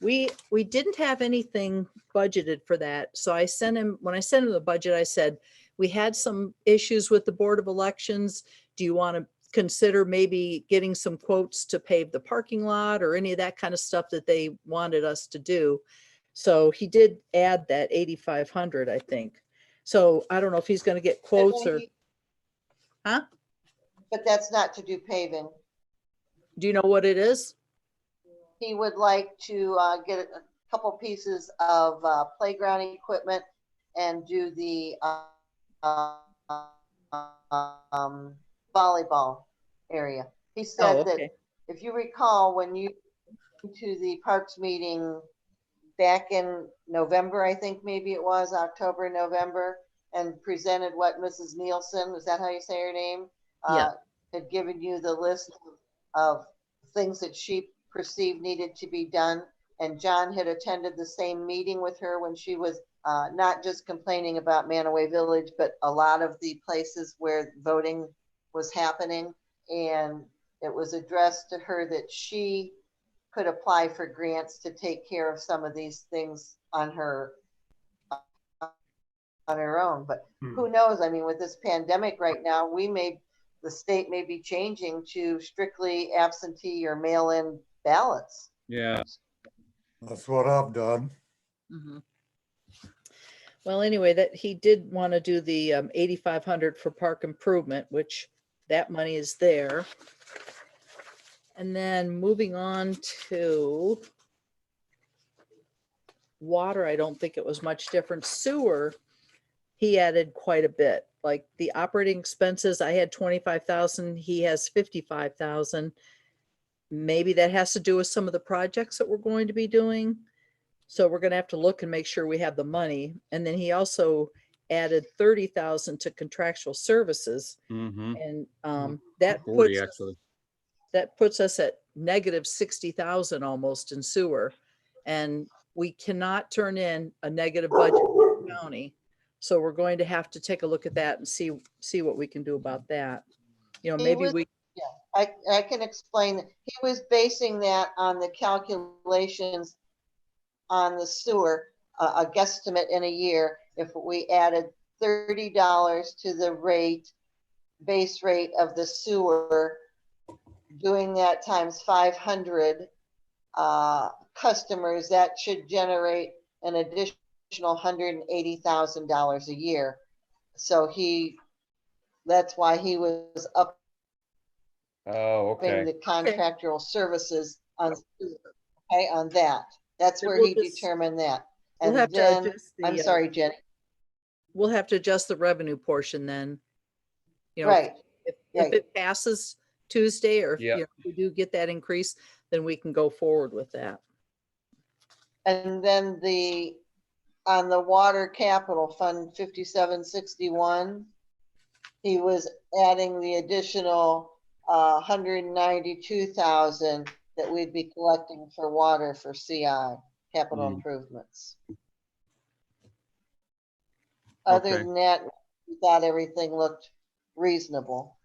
we didn't have anything budgeted for that. So I sent him, when I sent him the budget, I said, we had some issues with the Board of Elections. Do you want to consider maybe getting some quotes to pave the parking lot or any of that kind of stuff that they wanted us to do? So he did add that 8,500, I think. So I don't know if he's going to get quotes or, huh? But that's not to do paving. Do you know what it is? He would like to get a couple pieces of playground equipment and do the volleyball area. He said Oh, that okay. if you recall, when you went to the parks meeting back in November, I think maybe it was October, November, and presented what Mrs. Nielsen, was that how you say her name? Yeah. Had given you the list of things that she perceived needed to be done. And John had attended the same meeting with her when she was not just complaining about Manaway Village, but a lot of the places where voting was happening. And it was addressed to her that she could apply for grants to take care of some of these things on her own. But who knows? I mean, with this pandemic right now, the state may be changing to strictly absentee or mail-in ballots. Yeah. That's what I've done. Mm-hmm. Well, anyway, that he did want to do the 8,500 for park improvement, which that money is there. And then moving on to water, I don't think it was much different. Sewer, he added quite a bit. Like the operating expenses, I had 25,000. He has 55,000. Maybe that has to do with some of the projects that we're going to be doing. So we're going to have to look and make sure we have the money. And then he also added 30,000 to contractual services. Mm-hmm. And that 40 actually. That puts us at negative 60,000 almost in sewer. And we cannot turn in a negative budget for the county. So we're going to have to take a look at that and see what we can do about that. You know, maybe we. Yeah, I can explain. He was basing that on the calculations on the sewer a guesstimate in a year, if we added $30 to the base rate of the sewer, doing that times 500 customers, that should generate an additional $180,000 a year. So that's why he was upping Oh, okay. the contractual services on that. That's Then where we'll he just- determined that. We'll And have to then, adjust I'm the, sorry, Jenny. we'll have to adjust the revenue portion then. You know, Right, if right. it passes Tuesday, or if, Yeah. you know, if we do get that increase, then we can go forward with that. And then on the water capital fund 5761, he was adding the additional 192,000 that we'd be collecting for water for CI, capital Hmm. improvements. Other Okay. than that, we thought everything looked reasonable.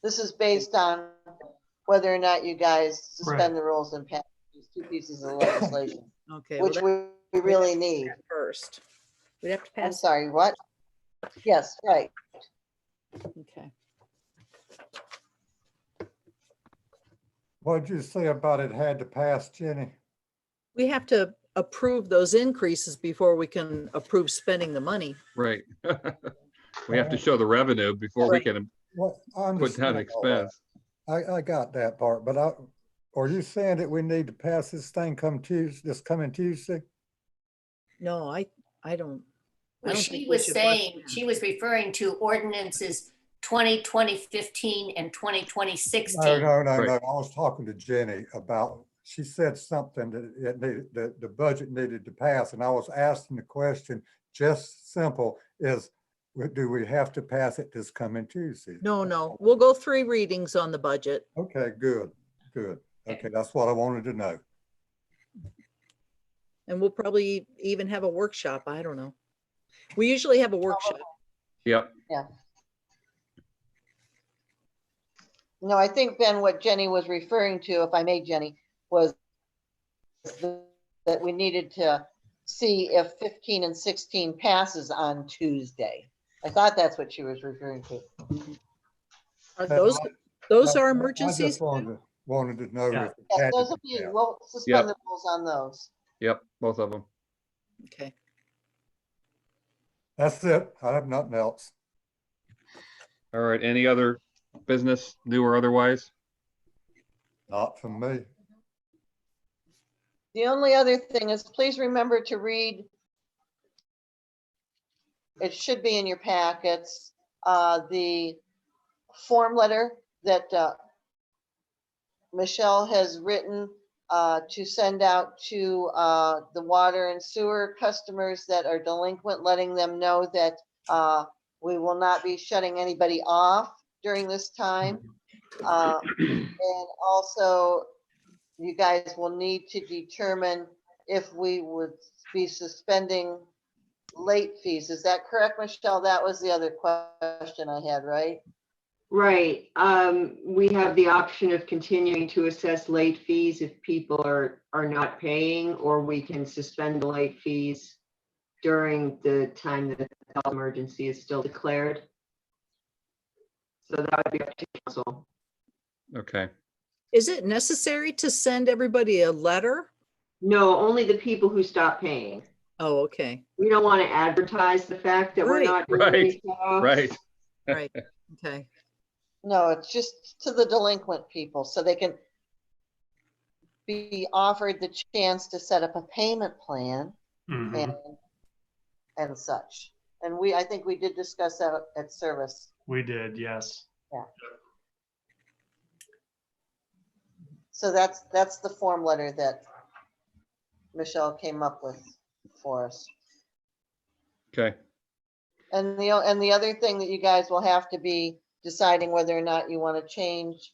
This is based on whether or not you guys suspend the rules and pass these two pieces of legislation, Okay. well, which that- we really need. First, we'd have to I'm pass. sorry, what? Yes, right. Okay. What'd you say about it had to pass, Jenny? We have to approve those increases before we can approve spending the money. Right. We have to show the revenue before we Right. can Well, I put down understand all that. expense. I got that part, but are you saying that we need to pass this thing this coming Tuesday? No, I don't. I Well, don't she think we was should saying, rush she was referring to ordinances 2015 and 2016. No. Right. I was talking to Jenny about, she said something that the budget needed to pass, and I was asking the question, just simple, do we have to pass it this coming Tuesday? No, we'll go 3 readings on the budget. Okay, good. Okay, that's what I wanted to know. And we'll probably even have a workshop. I don't know. We usually have a workshop. Yep. No, I think, Ben, what Jenny was referring to, if I may, Jenny, was that we needed to see if 15 and 16 passes on Tuesday. I thought that's what she was referring to. Are No, those are I emergencies? just wanted to know Yeah. if it Yeah, had to those will be be, passed. we'll suspend the rules on those. Yep. Both of them. Okay. That's it. I have nothing else. All right. Any other business, new or otherwise? Not from me. The only other thing is, please remember to read, it should be in your packets, the form letter that Michelle has written to send out to the water and sewer customers that are delinquent, letting them know that we will not be shutting anybody off during this time. And also, you guys will need to determine if we would be suspending late fees. Is that correct, Michelle? That was the other question I had, right? Right. We have the option of continuing to assess late fees if people are not paying, or we can suspend the late fees during the time that the health emergency is still declared. So that would be up to council. Okay. Is it necessary to send everybody a letter? No, only the people who stop paying. Oh, okay. We don't want to advertise the fact that we're Right. not doing Right. any shut-offs. Right. Right. Okay. No, it's just to the delinquent people, so they can be offered the chance to set up a payment plan Mhm. and such. And I think we did discuss that at service. We did, yes. So that's the form letter that Michelle came up with for us. Okay. And the other thing that you guys will have to be deciding whether or not you want to change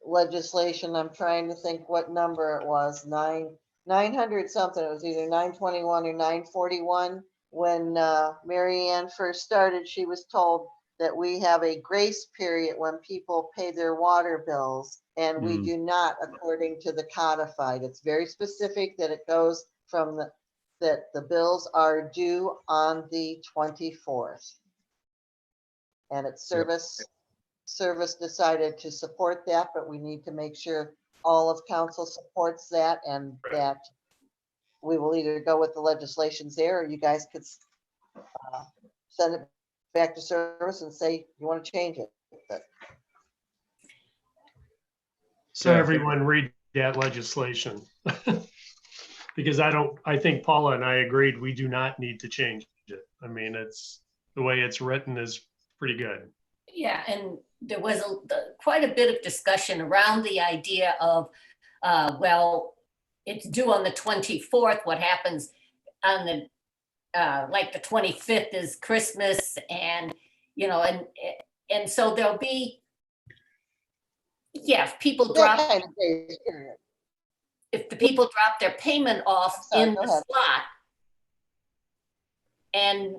legislation. I'm trying to think what number it was, 900 something. It was either 921 or 941. When Mary Ann first started, she was told that we have a grace period when people pay their water bills, and we Mm. do not according to the codified. It's very specific that it goes from that the bills are due on the 24th. And it's Yep. service decided to support that, but we need to make sure all of council supports that, and that we will either go with the legislations there, or you guys could send it back to service and say you want to change it. But So Yeah. everyone read that legislation. Because I think Paula and I agreed, we do not need to change it. I mean, it's, the way it's written is pretty good. Yeah, and there was quite a bit of discussion around the idea of, well, it's due on the 24th. What happens on the, like the 25th is Christmas, and, you know, and so there'll be, yeah, if people that drop, kind of grace period. if the people drop their payment off Sorry, in go the ahead. slot, and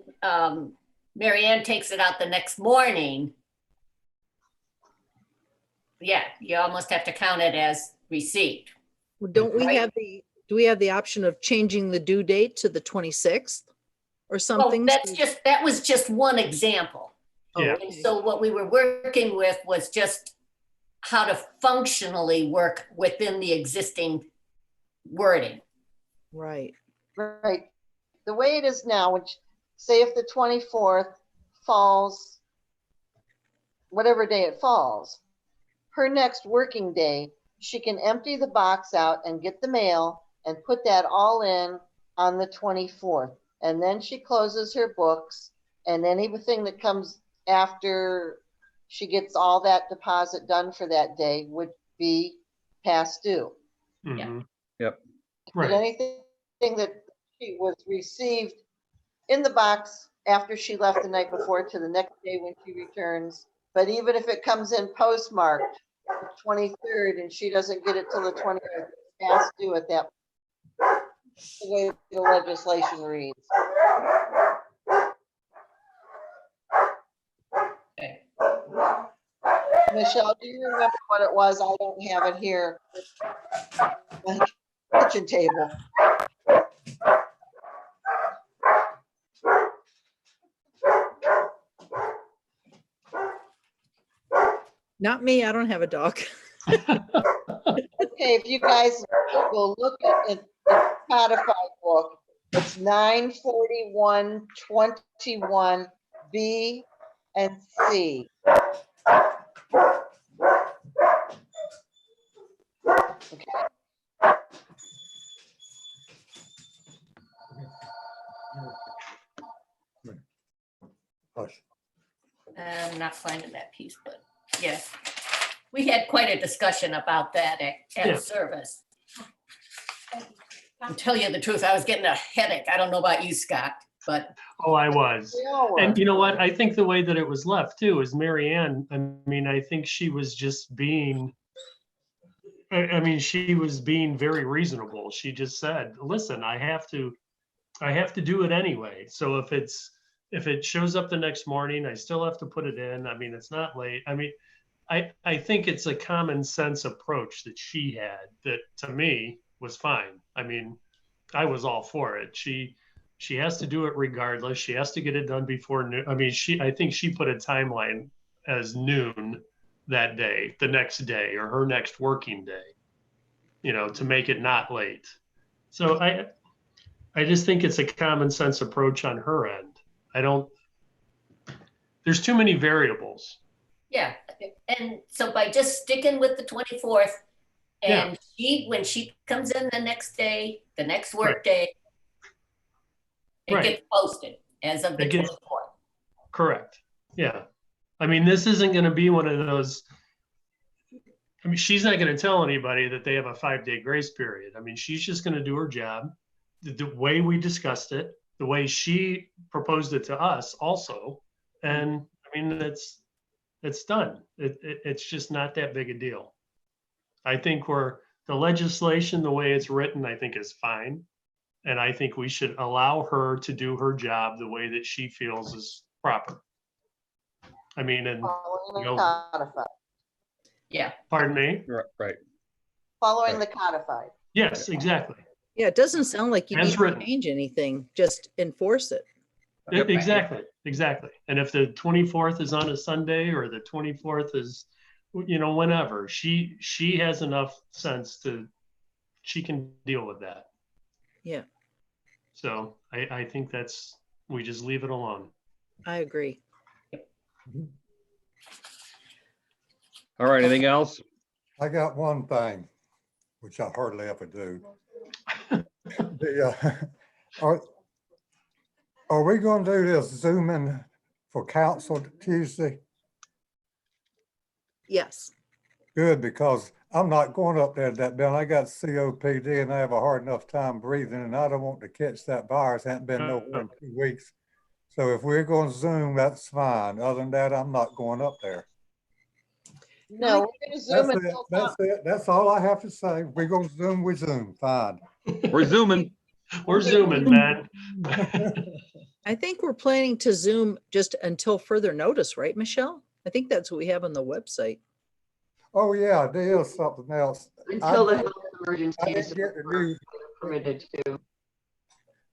Mary Ann takes it out the next morning, yeah, you almost have to count it as received. Well, don't we Right. have do we have the option of changing the due date to the 26th or Well, something? that was just one example. Yeah. And so what we were working with was just how to functionally work within the existing wording. Right. Right. The way it is now, which say if the 24th falls, whatever day it falls, her next working day, she can empty the box out and get the mail and put that all in on the 24th. And then she closes her books, and anything that comes after she gets all that deposit done for that day would be past due. Mhm. Yep. But Right. anything that she was received in the box after she left the night before to the next day when she returns. But even if it comes in postmarked the 23rd and she doesn't get it till the 20th, it's past due at that. The way the legislation reads. Okay. Michelle, do you remember what it was? I don't have it here. My kitchen table. Not me, I don't have a dog. Okay, if you guys will look at the codified book, it's 94121 B and C. Okay. Hush. I'm not finding that piece, but yes. We had quite a discussion about that Yeah. at service. To tell you the truth, I was getting a headache. I don't know about you, Scott, but Oh, I was. We all were. And you know what? I think the way that it was left too is Mary Ann, I mean, I think she was just being, I mean, she was being very reasonable. She just said, listen, I have to do it anyway. So if it shows up the next morning, I still have to put it in. I mean, it's not late. I mean, I think it's a common sense approach that she had that to me was fine. I mean, I was all for it. She has to do it regardless. She has to get it done before noon. I mean, I think she put a timeline as noon that day, the next day, or her next working day, you know, to make it not late. So I just think it's a common sense approach on her end. There's too many variables. yeah. And so by just sticking with the 24th, and when she comes in the next day, the next work day, it Right. gets posted as of the It gets- 24th. Correct. Yeah. I mean, this isn't going to be one of those. I mean, she's not going to tell anybody that they have a 5-day grace period. I mean, she's just going to do her job the way we discussed it, the way she proposed it to us also. And I mean, it's done. It's just not that big a deal. I think the legislation, the way it's written, I think is fine. And I think we should allow her to do her job the way that she feels is proper. I mean, and, Following the you know- codified, Yeah, pardon me? Right. following the Right. codified. Yes, exactly. Yeah, it doesn't sound like you As need to written. change anything, just enforce it. Yep. Exactly, exactly. And if the 24th is on a Sunday or the 24th is, whenever, she has enough sense she can deal with that. Yeah, So I think we just leave it alone. I agree. All right, anything else? I got one thing, which I hardly ever do. Are we going to do this Zoom in for council Tuesday? Yes. Good, because I'm not going up there to that building. I got COPD and I have a hard enough time breathing and I don't want to catch that virus. Hadn't been nowhere in 2 weeks. So if we're going to Zoom, that's fine. Other than that, I'm not going up there. No, we're gonna Zoom That's it. until That's it. That's all I have to say. We're going to Zoom, we Zoom, fine. We're zooming. We're zooming, man. I think we're planning to Zoom just until further notice, right, Michelle? I think that's what we have on the website. Oh, yeah, there is something else. Until the I health emergency didn't is get the new, permitted to.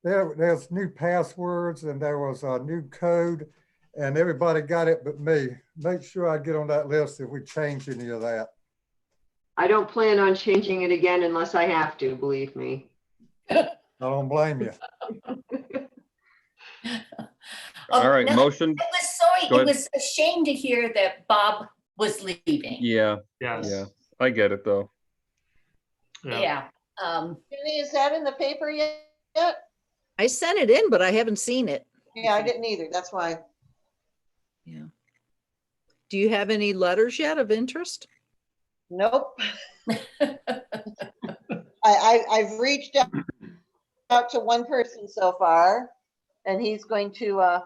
there's new passwords and there was a new code and everybody got it but me. Make sure I get on that list if we change any of that. I don't plan on changing it again unless I have to, believe me. I don't blame you. All right, no, motion. Go it ahead. was a shame to hear that Bob was leaving. Yeah, Yes. yeah, I get it though. Yeah. Jenny, is that in the paper yet? I sent it in, but I haven't seen it. Yeah, I didn't either. That's why. Yeah. Do you have any letters yet of interest? Nope. I've reached out to one person so far, and he's going to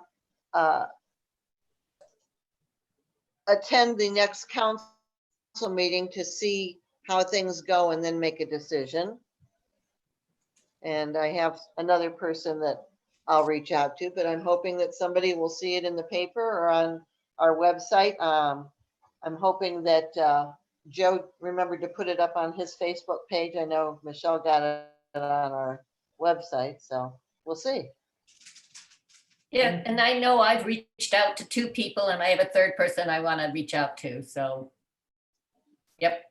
attend the next council meeting to see how things go and then make a decision. And I have another person that I'll reach out to, but I'm hoping that somebody will see it in the paper or on our website. I'm hoping that Joe remembered to put it up on his Facebook page. I know Michelle got it on our website, so we'll see. Yeah, and I know I've reached out to 2 people and I have a third person I want to reach out to, so. Yep.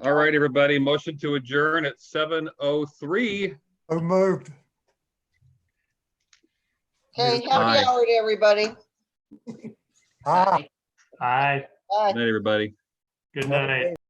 All right, everybody, motion to adjourn at 7:03. Who moved? Okay, Yes. happy Aye. hour to everybody. Ah. Aye. Bye. Good night, everybody. Good night.